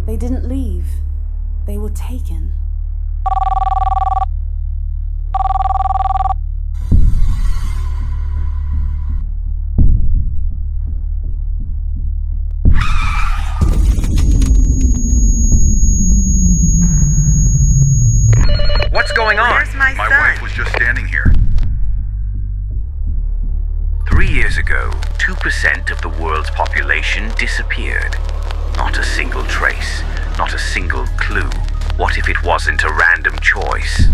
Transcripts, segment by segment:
They didn't leave. They were taken. What's going on? Where's my son? wife was just standing here. 3 years ago, 2% of the world's population disappeared. Not a single trace, not a single clue. What if it wasn't a random choice?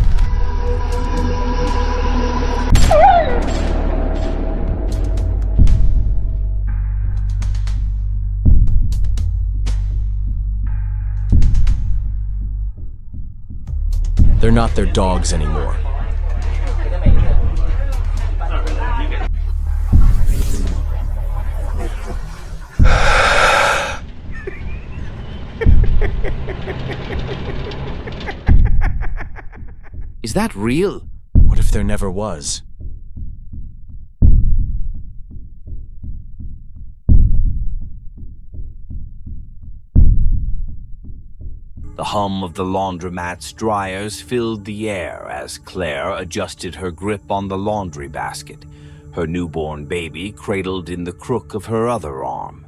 They're not their dogs anymore. Is that real? What if there never was? The hum of the laundromat's dryers filled the air as Claire adjusted her grip on the laundry basket, her newborn baby cradled in the crook of her other arm.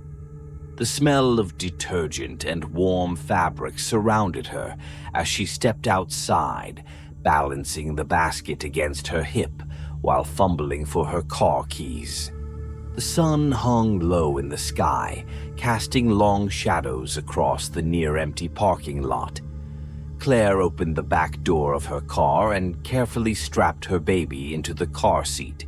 The smell of detergent and warm fabric surrounded her as she stepped outside, balancing the basket against her hip while fumbling for her car keys. The sun hung low in the sky, casting long shadows across the near-empty parking lot. Claire opened the back door of her car and carefully strapped her baby into the car seat.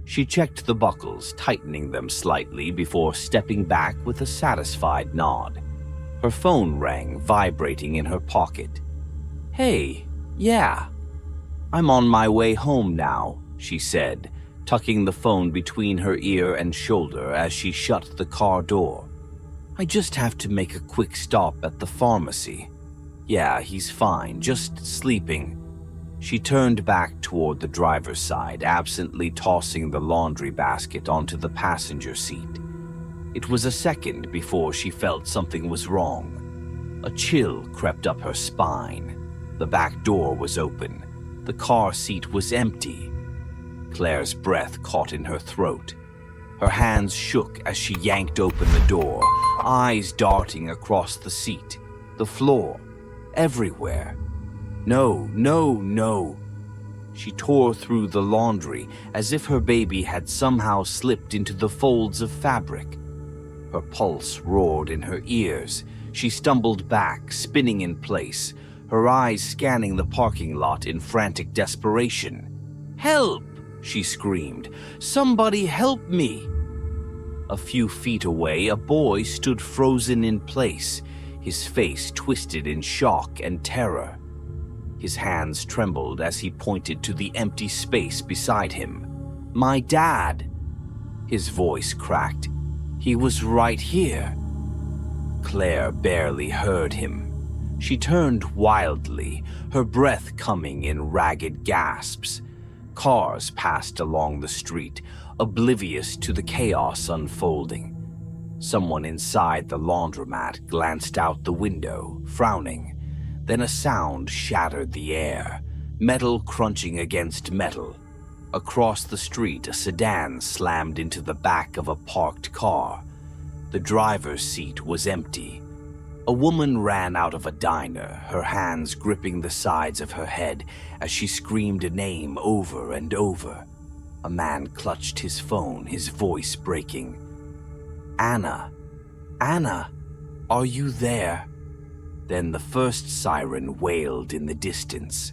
She checked the buckles, tightening them slightly before stepping back with a satisfied nod. Her phone rang, vibrating in her pocket. "Hey, yeah. I'm on my way home now," she said, tucking the phone between her ear and shoulder as she shut the car door. "I just have to make a quick stop at the pharmacy. Yeah, he's fine, just sleeping." She turned back toward the driver's side, absently tossing the laundry basket onto the passenger seat. It was a second before she felt something was wrong. A chill crept up her spine. The back door was open. The car seat was empty. Claire's breath caught in her throat. Her hands shook as she yanked open the door, eyes darting across the seat, the floor, everywhere. No, no, no. She tore through the laundry as if her baby had somehow slipped into the folds of fabric. Her pulse roared in her ears. She stumbled back, spinning in place, her eyes scanning the parking lot in frantic desperation. "Help!" she screamed. "Somebody help me!" A few feet away, a boy stood frozen in place, his face twisted in shock and terror. His hands trembled as he pointed to the empty space beside him. "My dad!" His voice cracked. "He was right here." Claire barely heard him. She turned wildly, her breath coming in ragged gasps. Cars passed along the street, oblivious to the chaos unfolding. Someone inside the laundromat glanced out the window, frowning. Then a sound shattered the air, metal crunching against metal. Across the street, a sedan slammed into the back of a parked car. The driver's seat was empty. A woman ran out of a diner, her hands gripping the sides of her head as she screamed a name over and over. A man clutched his phone, his voice breaking. "Anna! Anna! Are you there?" Then the first siren wailed in the distance.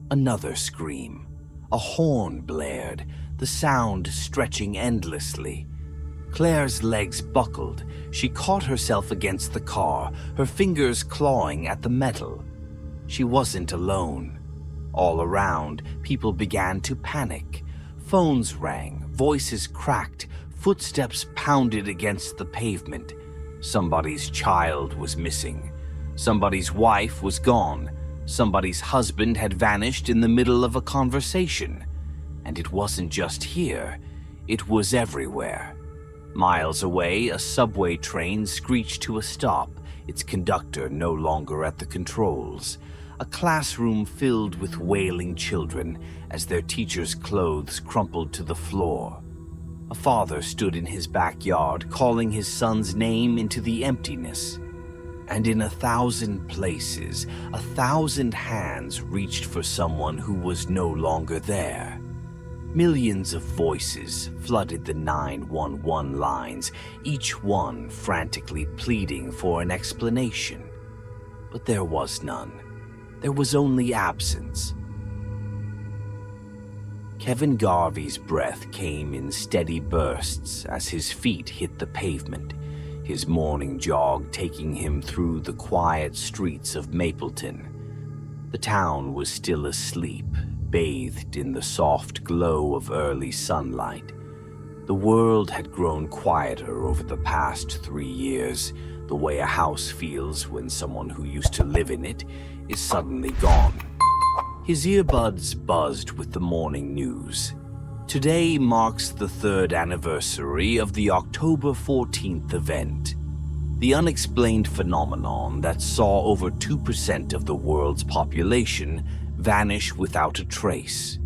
Another scream. A horn blared, the sound stretching endlessly. Claire's legs buckled. She caught herself against the car, her fingers clawing at the metal. She wasn't alone. All around, people began to panic. Phones rang, voices cracked, footsteps pounded against the pavement. Somebody's child was missing. Somebody's wife was gone. Somebody's husband had vanished in the middle of a conversation. And it wasn't just here, it was everywhere. Miles away, a subway train screeched to a stop, its conductor no longer at the controls, a classroom filled with wailing children as their teachers' clothes crumpled to the floor. A father stood in his backyard calling his son's name into the emptiness. And in 1,000 places, 1,000 hands reached for someone who was no longer there. Millions of voices flooded the 911 lines, each one frantically pleading for an explanation. But there was none. There was only absence. Kevin Garvey's breath came in steady bursts as his feet hit the pavement, his morning jog taking him through the quiet streets of Mapleton. The town was still asleep, bathed in the soft glow of early sunlight. The world had grown quieter over the past 3 years, the way a house feels when someone who used to live in it is suddenly gone. His earbuds buzzed with the morning news. Today marks the 3rd anniversary of the October 14th event, the unexplained phenomenon that saw over 2% of the world's population vanish without a trace.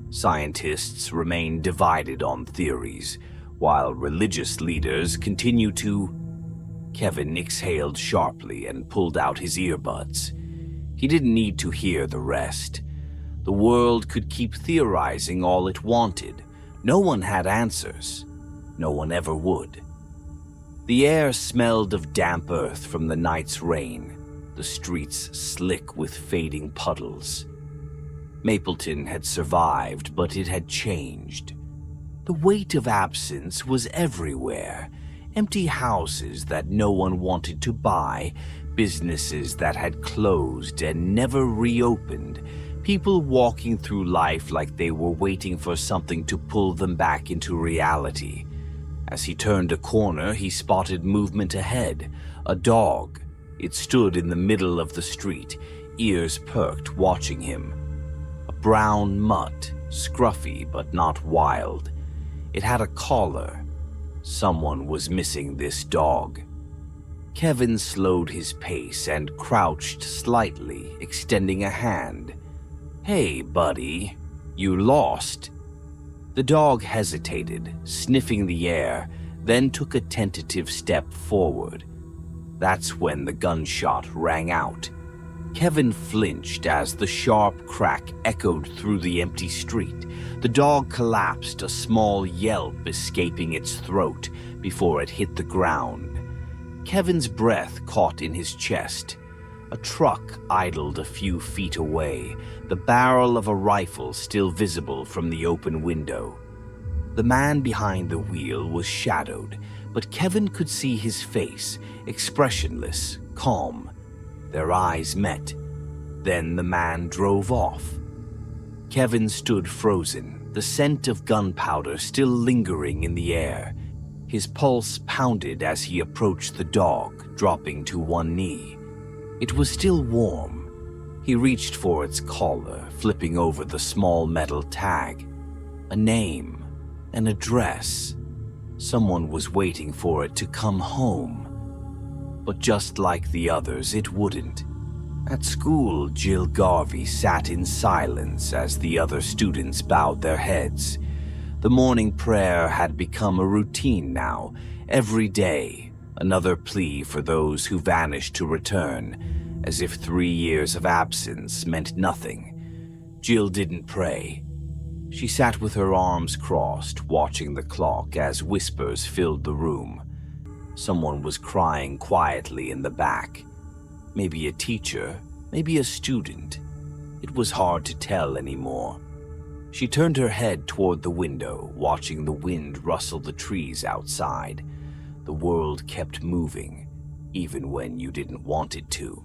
Scientists remain divided on theories, while religious leaders continue to... Kevin exhaled sharply and pulled out his earbuds. He didn't need to hear the rest. The world could keep theorizing all it wanted. No one had answers. No one ever would. The air smelled of damp earth from the night's rain, the streets slick with fading puddles. Mapleton had survived, but it had changed. The weight of absence was everywhere. Empty houses that no one wanted to buy, businesses that had closed and never reopened, people walking through life like they were waiting for something to pull them back into reality. As he turned a corner, he spotted movement ahead. A dog. It stood in the middle of the street, ears perked, watching him. A brown mutt, scruffy but not wild. It had a collar. Someone was missing this dog. Kevin slowed his pace and crouched slightly, extending a hand. "Hey, buddy, you lost." The dog hesitated, sniffing the air, then took a tentative step forward. That's when the gunshot rang out. Kevin flinched as the sharp crack echoed through the empty street. The dog collapsed, a small yelp escaping its throat before it hit the ground. Kevin's breath caught in his chest. A truck idled a few feet away, the barrel of a rifle still visible from the open window. The man behind the wheel was shadowed, but Kevin could see his face, expressionless, calm. Their eyes met. Then the man drove off. Kevin stood frozen, the scent of gunpowder still lingering in the air. His pulse pounded as he approached the dog, dropping to one knee. It was still warm. He reached for its collar, flipping over the small metal tag. A name, an address. Someone was waiting for it to come home. But just like the others, it wouldn't. At school, Jill Garvey sat in silence as the other students bowed their heads. The morning prayer had become a routine now. Every day, another plea for those who vanished to return, as if 3 years of absence meant nothing. Jill didn't pray. She sat with her arms crossed, watching the clock as whispers filled the room. Someone was crying quietly in the back. Maybe a teacher, maybe a student. It was hard to tell anymore. She turned her head toward the window, watching the wind rustle the trees outside. The world kept moving, even when you didn't want it to.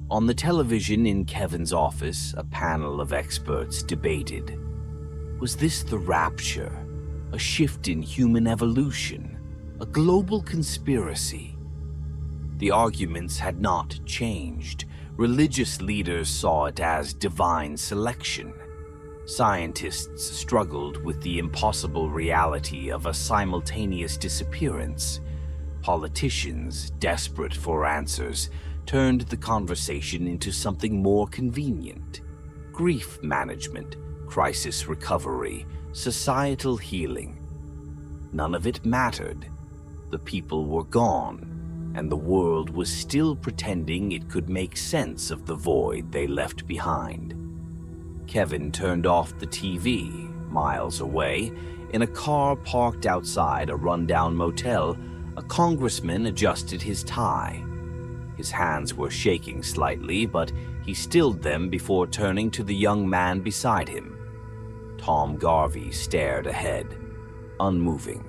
On the television in Kevin's office, a panel of experts debated. Was this the rapture? A shift in human evolution? A global conspiracy? The arguments had not changed. Religious leaders saw it as divine selection. Scientists struggled with the impossible reality of a simultaneous disappearance. Politicians, desperate for answers, turned the conversation into something more convenient. Grief management, crisis recovery, societal healing. None of it mattered. The people were gone, and the world was still pretending it could make sense of the void they left behind. Kevin turned off the TV. Miles away, in a car parked outside a rundown motel, a congressman adjusted his tie. His hands were shaking slightly, but he stilled them before turning to the young man beside him. Tom Garvey stared ahead, unmoving.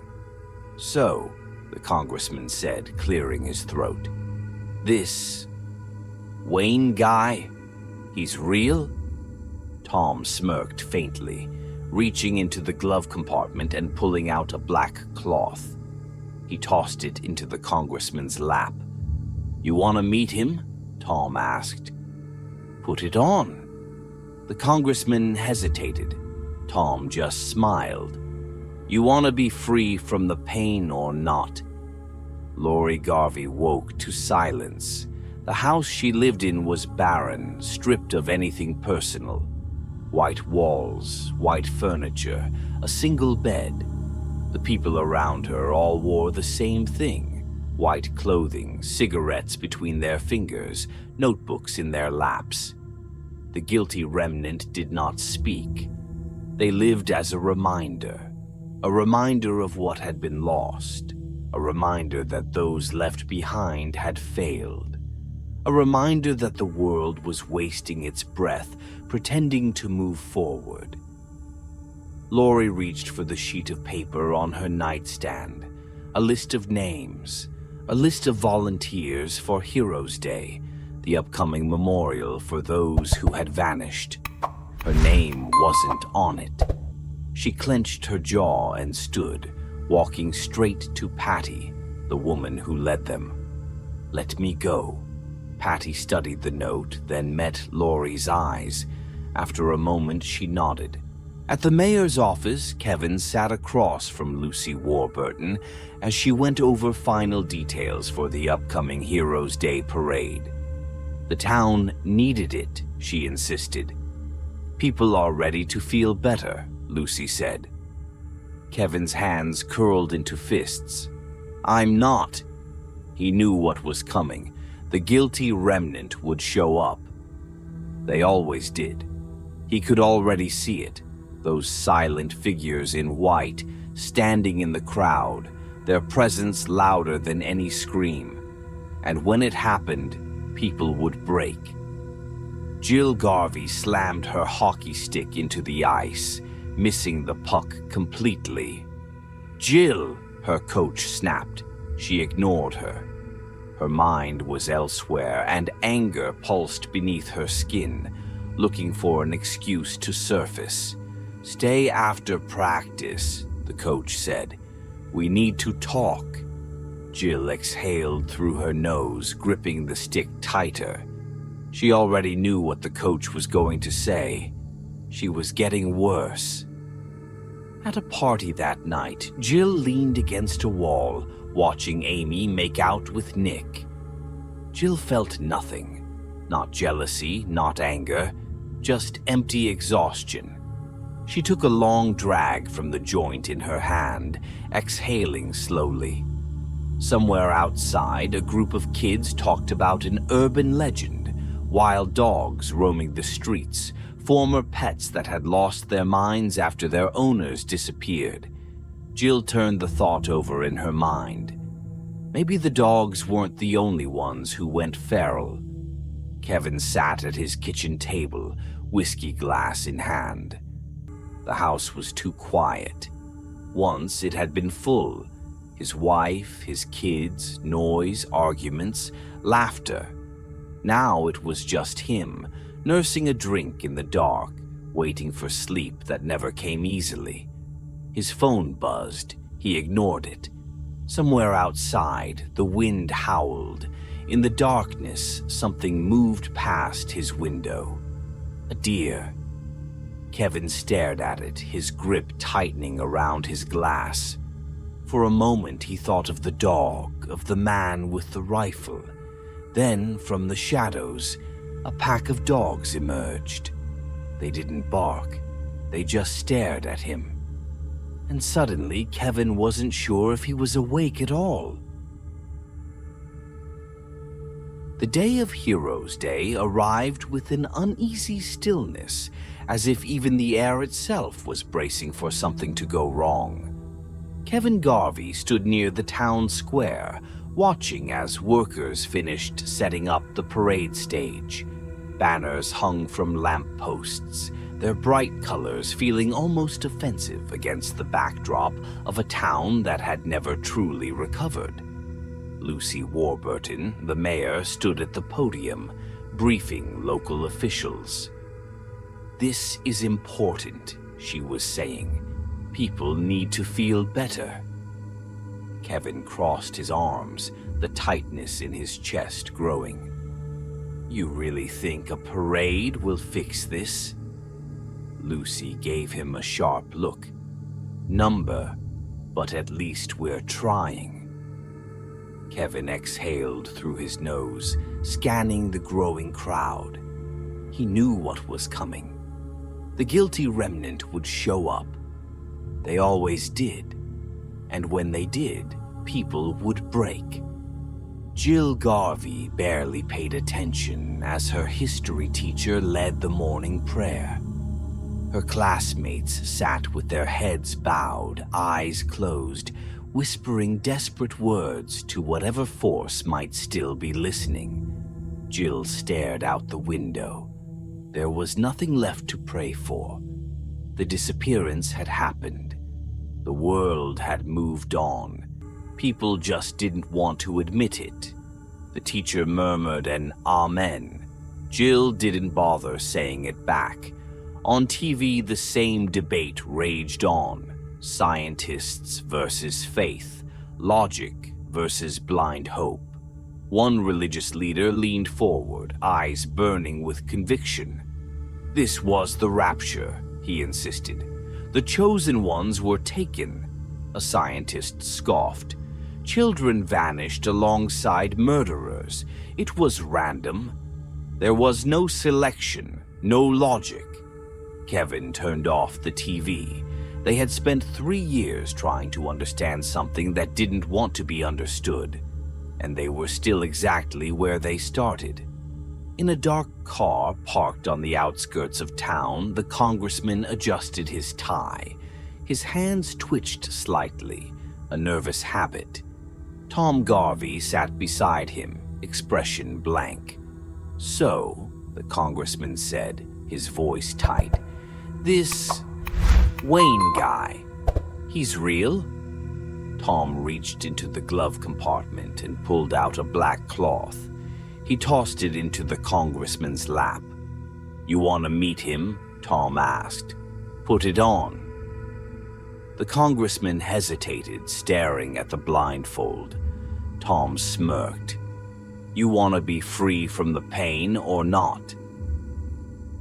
"So," the congressman said, clearing his throat, "this Wayne guy, he's real?" Tom smirked faintly, reaching into the glove compartment and pulling out a black cloth. He tossed it into the congressman's lap. "You want to meet him?" Tom asked. "Put it on." The congressman hesitated. Tom just smiled. "You want to be free from the pain or not?" Lori Garvey woke to silence. The house she lived in was barren, stripped of anything personal. White walls, white furniture, a single bed. The people around her all wore the same thing. White clothing, cigarettes between their fingers, notebooks in their laps. The guilty remnant did not speak. They lived as a reminder of what had been lost, a reminder that those left behind had failed, a reminder that the world was wasting its breath, pretending to move forward. Lori reached for the sheet of paper on her nightstand, a list of names, a list of volunteers for Heroes Day, the upcoming memorial for those who had vanished. Her name wasn't on it. She clenched her jaw and stood, walking straight to Patty, the woman who led them. "Let me go." Patty studied the note, then met Lori's eyes. After a moment, she nodded. At the mayor's office, Kevin sat across from Lucy Warburton as she went over final details for the upcoming Heroes Day parade. The town needed it, she insisted. "People are ready to feel better," Lucy said. Kevin's hands curled into fists. "I'm not." He knew what was coming. The guilty remnant would show up. They always did. He could already see it. Those silent figures in white, standing in the crowd, their presence louder than any scream. And when it happened, people would break. Jill Garvey slammed her hockey stick into the ice, missing the puck completely. "Jill!" her coach snapped. She ignored her. Her mind was elsewhere, and anger pulsed beneath her skin, looking for an excuse to surface. "Stay after practice," the coach said. "We need to talk." Jill exhaled through her nose, gripping the stick tighter. She already knew what the coach was going to say. She was getting worse. At a party that night, Jill leaned against a wall, watching Amy make out with Nick. Jill felt nothing. Not jealousy, not anger, just empty exhaustion. She took a long drag from the joint in her hand, exhaling slowly. Somewhere outside, a group of kids talked about an urban legend, wild dogs roaming the streets, former pets that had lost their minds after their owners disappeared. Jill turned the thought over in her mind. Maybe the dogs weren't the only ones who went feral. Kevin sat at his kitchen table, whiskey glass in hand. The house was too quiet. Once it had been full. His wife, his kids, noise, arguments, laughter. Now it was just him, nursing a drink in the dark, waiting for sleep that never came easily. His phone buzzed. He ignored it. Somewhere outside, the wind howled. In the darkness, something moved past his window. A deer. Kevin stared at it, his grip tightening around his glass. For a moment he thought of the dog, of the man with the rifle. Then, from the shadows, a pack of dogs emerged. They didn't bark, they just stared at him. And suddenly, Kevin wasn't sure if he was awake at all. The day of Heroes Day arrived with an uneasy stillness, as if even the air itself was bracing for something to go wrong. Kevin Garvey stood near the town square, watching as workers finished setting up the parade stage. Banners hung from lampposts, their bright colors feeling almost offensive against the backdrop of a town that had never truly recovered. Lucy Warburton, the mayor, stood at the podium, briefing local officials. "This is important," she was saying. "People need to feel better." Kevin crossed his arms, the tightness in his chest growing. "You really think a parade will fix this?" Lucy gave him a sharp look. "Number, but at least we're trying." Kevin exhaled through his nose, scanning the growing crowd. He knew what was coming. The guilty remnant would show up. They always did. And when they did, people would break. Jill Garvey barely paid attention as her history teacher led the morning prayer. Her classmates sat with their heads bowed, eyes closed, whispering desperate words to whatever force might still be listening. Jill stared out the window. There was nothing left to pray for. The disappearance had happened. The world had moved on. People just didn't want to admit it. The teacher murmured an amen. Jill didn't bother saying it back. On TV, the same debate raged on. Scientists versus faith, logic versus blind hope. One religious leader leaned forward, eyes burning with conviction. This was the rapture, he insisted. The chosen ones were taken. A scientist scoffed. Children vanished alongside murderers. It was random. There was no selection, no logic. Kevin turned off the TV. They had spent 3 years trying to understand something that didn't want to be understood, and they were still exactly where they started. In a dark car parked on the outskirts of town, the congressman adjusted his tie. His hands twitched slightly, a nervous habit. Tom Garvey sat beside him, expression blank. "So," the congressman said, his voice tight, "this Wayne guy, he's real?" Tom reached into the glove compartment and pulled out a black cloth. He tossed it into the congressman's lap. "You want to meet him?" Tom asked. "Put it on." The congressman hesitated, staring at the blindfold. Tom smirked. "You want to be free from the pain or not?"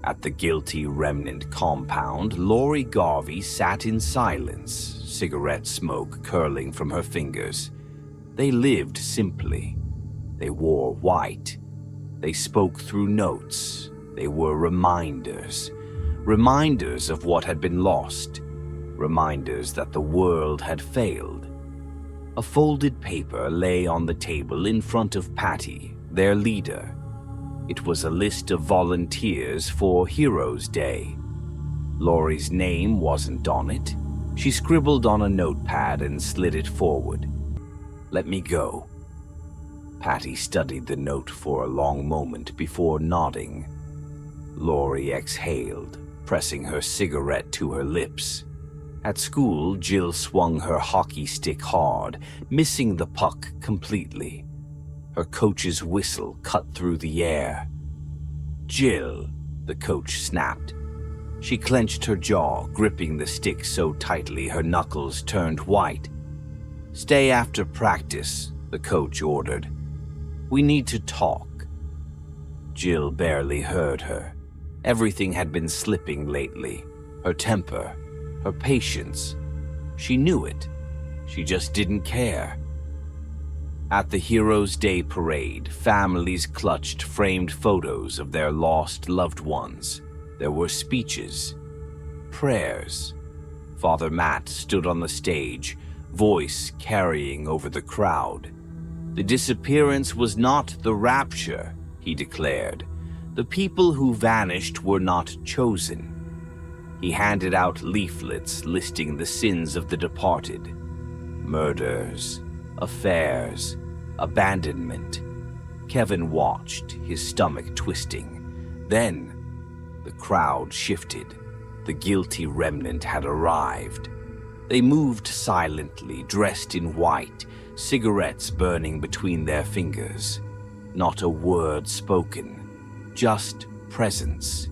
At the guilty remnant compound, Lori Garvey sat in silence, cigarette smoke curling from her fingers. They lived simply. They wore white. They spoke through notes. They were reminders. Reminders of what had been lost. Reminders that the world had failed. A folded paper lay on the table in front of Patty, their leader. It was a list of volunteers for Heroes Day. Laurie's name wasn't on it. She scribbled on a notepad and slid it forward. "Let me go." Patty studied the note for a long moment before nodding. Laurie exhaled, pressing her cigarette to her lips. At school, Jill swung her hockey stick hard, missing the puck completely. Her coach's whistle cut through the air. "Jill," the coach snapped. She clenched her jaw, gripping the stick so tightly her knuckles turned white. "Stay after practice," the coach ordered. "We need to talk." Jill barely heard her. Everything had been slipping lately. Her temper, her patience. She knew it. She just didn't care. At the Heroes' Day parade, families clutched framed photos of their lost loved ones. There were speeches, prayers. Father Matt stood on the stage, voice carrying over the crowd. The disappearance was not the rapture, he declared. The people who vanished were not chosen. He handed out leaflets listing the sins of the departed. Murders, affairs, abandonment. Kevin watched, his stomach twisting. Then, the crowd shifted. The guilty remnant had arrived. They moved silently, dressed in white, cigarettes burning between their fingers. Not a word spoken, just presence.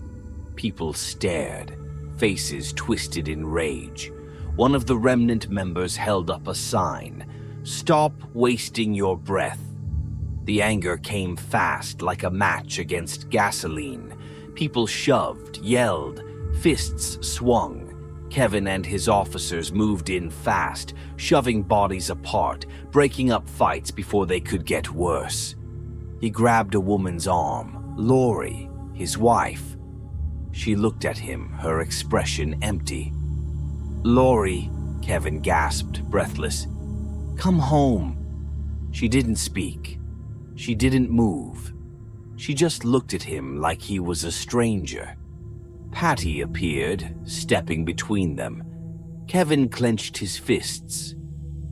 People stared, faces twisted in rage. One of the remnant members held up a sign, "Stop wasting your breath." The anger came fast, like a match against gasoline. People shoved, yelled, fists swung. Kevin and his officers moved in fast, shoving bodies apart, breaking up fights before they could get worse. He grabbed a woman's arm, Lori, his wife. She looked at him, her expression empty. "Lori," Kevin gasped, breathless. "Come home." She didn't speak. She didn't move. She just looked at him like he was a stranger. Patty appeared, stepping between them. Kevin clenched his fists.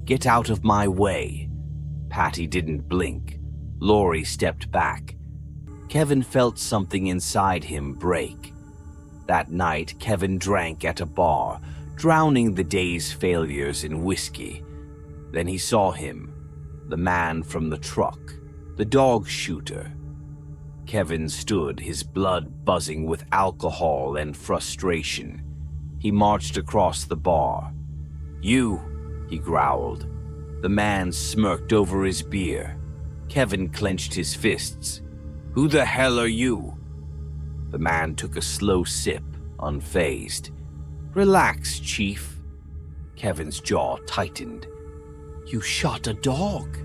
"Get out of my way." Patty didn't blink. Lori stepped back. Kevin felt something inside him break. That night, Kevin drank at a bar, drowning the day's failures in whiskey. Then he saw him, the man from the truck, the dog shooter. Kevin stood, his blood buzzing with alcohol and frustration. He marched across the bar. "You," he growled. The man smirked over his beer. Kevin clenched his fists. "Who the hell are you?" The man took a slow sip, unfazed. "Relax, Chief." Kevin's jaw tightened. "You shot a dog."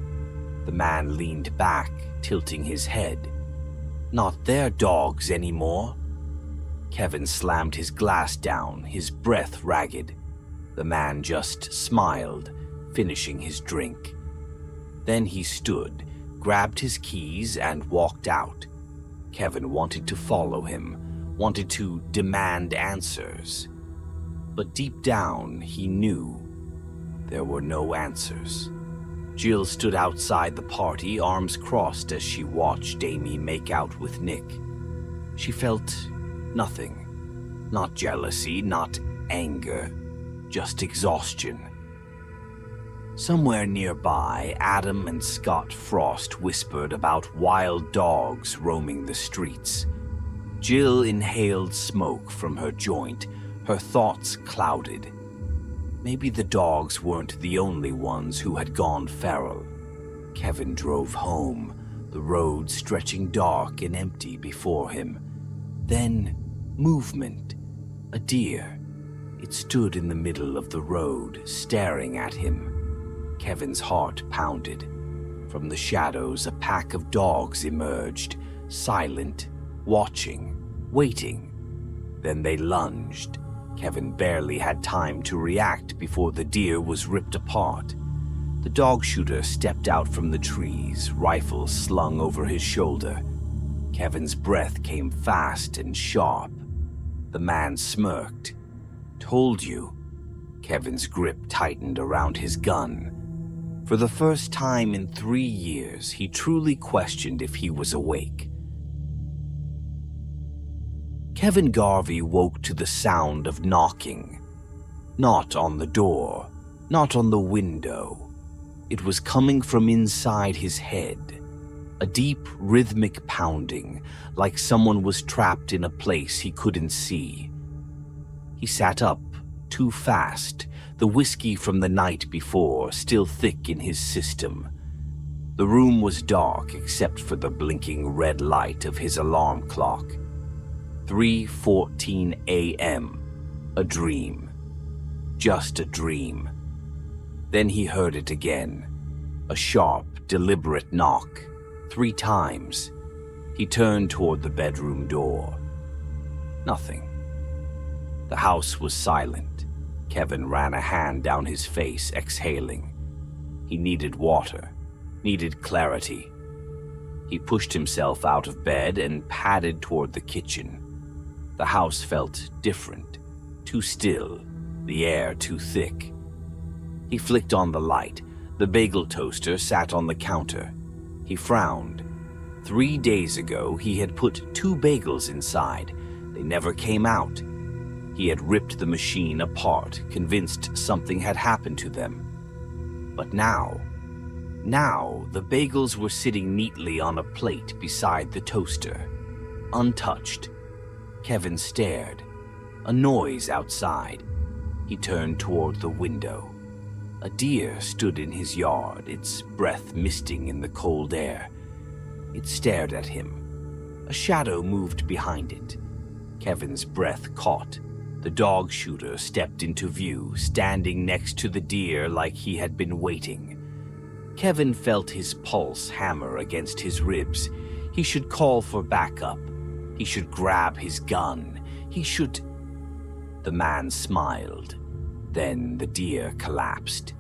The man leaned back, tilting his head. "Not their dogs anymore." Kevin slammed his glass down, his breath ragged. The man just smiled, finishing his drink. Then he stood, grabbed his keys, and walked out. Kevin wanted to follow him, wanted to demand answers. But deep down, he knew there were no answers. Jill stood outside the party, arms crossed as she watched Amy make out with Nick. She felt nothing. Not jealousy, not anger, just exhaustion. Somewhere nearby, Adam and Scott Frost whispered about wild dogs roaming the streets. Jill inhaled smoke from her joint, her thoughts clouded. Maybe the dogs weren't the only ones who had gone feral. Kevin drove home, the road stretching dark and empty before him. Then, movement. A deer. It stood in the middle of the road, staring at him. Kevin's heart pounded. From the shadows, a pack of dogs emerged, silent, watching, waiting. Then they lunged. Kevin barely had time to react before the deer was ripped apart. The dog shooter stepped out from the trees, rifle slung over his shoulder. Kevin's breath came fast and sharp. The man smirked. "Told you." Kevin's grip tightened around his gun. For the first time in 3 years, he truly questioned if he was awake. Kevin Garvey woke to the sound of knocking. Not on the door, not on the window. It was coming from inside his head. A deep, rhythmic pounding, like someone was trapped in a place he couldn't see. He sat up, too fast, the whiskey from the night before still thick in his system. The room was dark except for the blinking red light of his alarm clock. 3:14 a.m. A dream. Just a dream. Then he heard it again. A sharp, deliberate knock. 3 times. He turned toward the bedroom door. Nothing. The house was silent. Kevin ran a hand down his face, exhaling. He needed water, needed clarity. He pushed himself out of bed and padded toward the kitchen. The house felt different, too still, the air too thick. He flicked on the light. The bagel toaster sat on the counter. He frowned. 3 days ago, he had put 2 bagels inside. They never came out. He had ripped the machine apart, convinced something had happened to them. But now, the bagels were sitting neatly on a plate beside the toaster, untouched. Kevin stared. A noise outside. He turned toward the window. A deer stood in his yard, its breath misting in the cold air. It stared at him. A shadow moved behind it. Kevin's breath caught. The dog shooter stepped into view, standing next to the deer like he had been waiting. Kevin felt his pulse hammer against his ribs. He should call for backup. He should grab his gun. He should... The man smiled. Then the deer collapsed.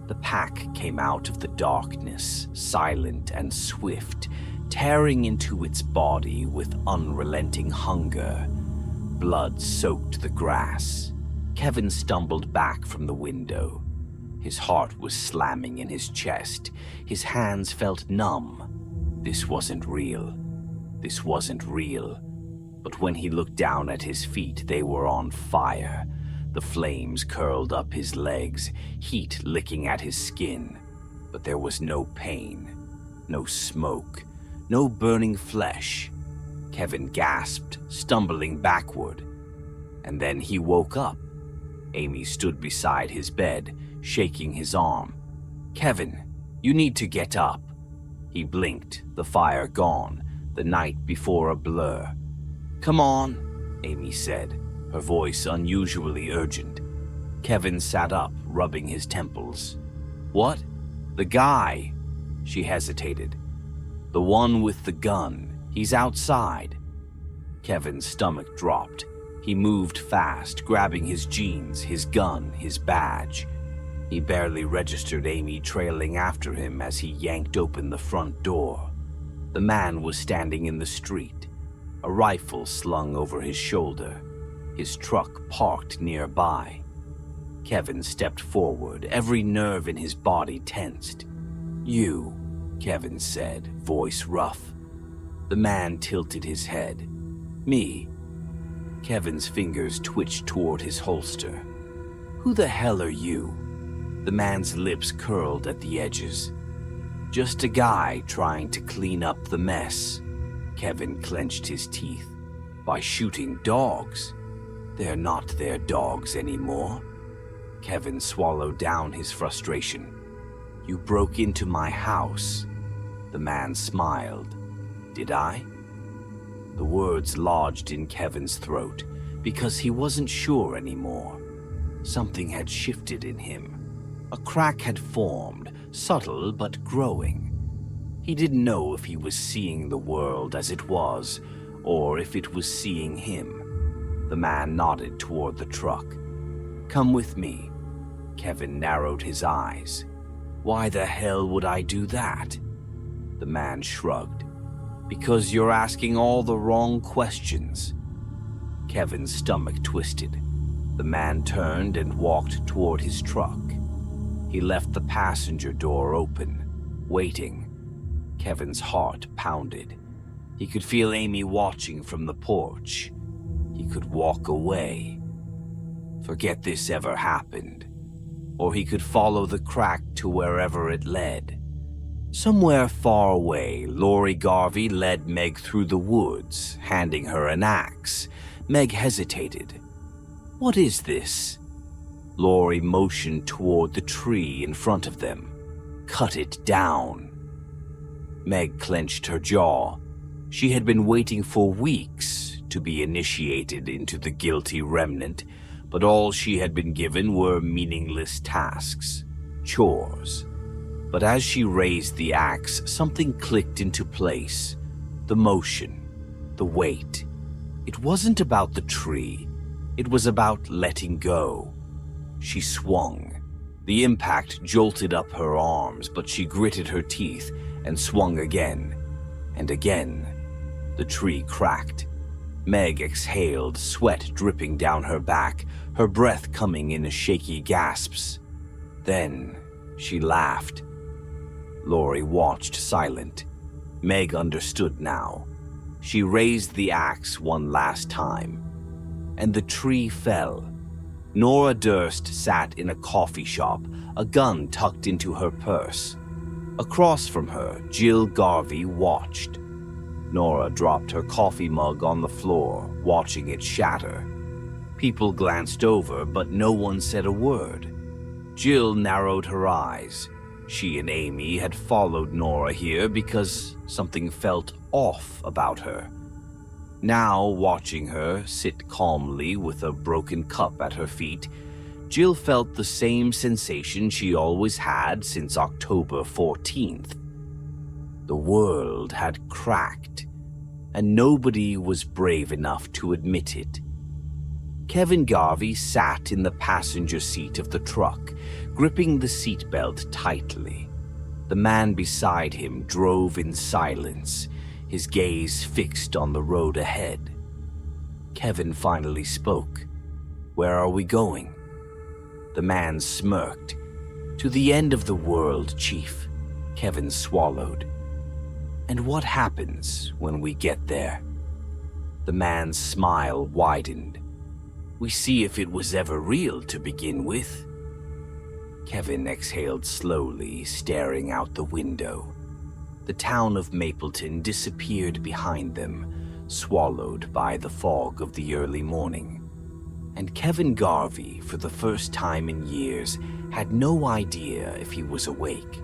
The pack came out of the darkness, silent and swift, tearing into its body with unrelenting hunger. Blood soaked the grass. Kevin stumbled back from the window. His heart was slamming in his chest. His hands felt numb. This wasn't real. This wasn't real. But when he looked down at his feet, they were on fire. The flames curled up his legs, heat licking at his skin. But there was no pain, no smoke, no burning flesh. Kevin gasped, stumbling backward. And then he woke up. Amy stood beside his bed, shaking his arm. "Kevin, you need to get up." He blinked, the fire gone, the night before a blur. "Come on," Amy said, her voice unusually urgent. Kevin sat up, rubbing his temples. "What? The guy?" She hesitated. "The one with the gun. He's outside." Kevin's stomach dropped. He moved fast, grabbing his jeans, his gun, his badge. He barely registered Amy trailing after him as he yanked open the front door. The man was standing in the street, a rifle slung over his shoulder, his truck parked nearby. Kevin stepped forward, every nerve in his body tensed. "You," Kevin said, voice rough. The man tilted his head. "Me." Kevin's fingers twitched toward his holster. "Who the hell are you?" The man's lips curled at the edges. "Just a guy trying to clean up the mess." Kevin clenched his teeth. "By shooting dogs? They're not their dogs anymore." Kevin swallowed down his frustration. "You broke into my house." The man smiled. "Did I?" The words lodged in Kevin's throat because he wasn't sure anymore. Something had shifted in him. A crack had formed, subtle but growing. He didn't know if he was seeing the world as it was, or if it was seeing him. The man nodded toward the truck. "Come with me." Kevin narrowed his eyes. "Why the hell would I do that?" The man shrugged. "Because you're asking all the wrong questions." Kevin's stomach twisted. The man turned and walked toward his truck. He left the passenger door open, waiting. Kevin's heart pounded. He could feel Amy watching from the porch. He could walk away. Forget this ever happened. Or he could follow the crack to wherever it led. Somewhere far away, Lori Garvey led Meg through the woods, handing her an axe. Meg hesitated. "What is this?" Lori motioned toward the tree in front of them. "Cut it down." Meg clenched her jaw. She had been waiting for weeks to be initiated into the guilty remnant, but all she had been given were meaningless tasks. chores. But as she raised the axe, something clicked into place. The motion, the weight. It wasn't about the tree. It was about letting go. She swung. The impact jolted up her arms, but she gritted her teeth and swung again. And again. The tree cracked. Meg exhaled, sweat dripping down her back, her breath coming in shaky gasps. Then she laughed. Laurie watched, silent. Meg understood now. She raised the axe one last time, and the tree fell. Nora Durst sat in a coffee shop, a gun tucked into her purse. Across from her, Jill Garvey watched. Nora dropped her coffee mug on the floor, watching it shatter. People glanced over, but no one said a word. Jill narrowed her eyes. She and Amy had followed Nora here because something felt off about her. Now, watching her sit calmly with a broken cup at her feet, Jill felt the same sensation she always had since October 14th. The world had cracked, and nobody was brave enough to admit it. Kevin Garvey sat in the passenger seat of the truck, gripping the seatbelt tightly. The man beside him drove in silence, his gaze fixed on the road ahead. Kevin finally spoke. "Where are we going?" The man smirked. "To the end of the world, Chief." Kevin swallowed. "And what happens when we get there?" The man's smile widened. "We see if it was ever real to begin with." Kevin exhaled slowly, staring out the window. The town of Mapleton disappeared behind them, swallowed by the fog of the early morning. And Kevin Garvey, for the first time in years, had no idea if he was awake.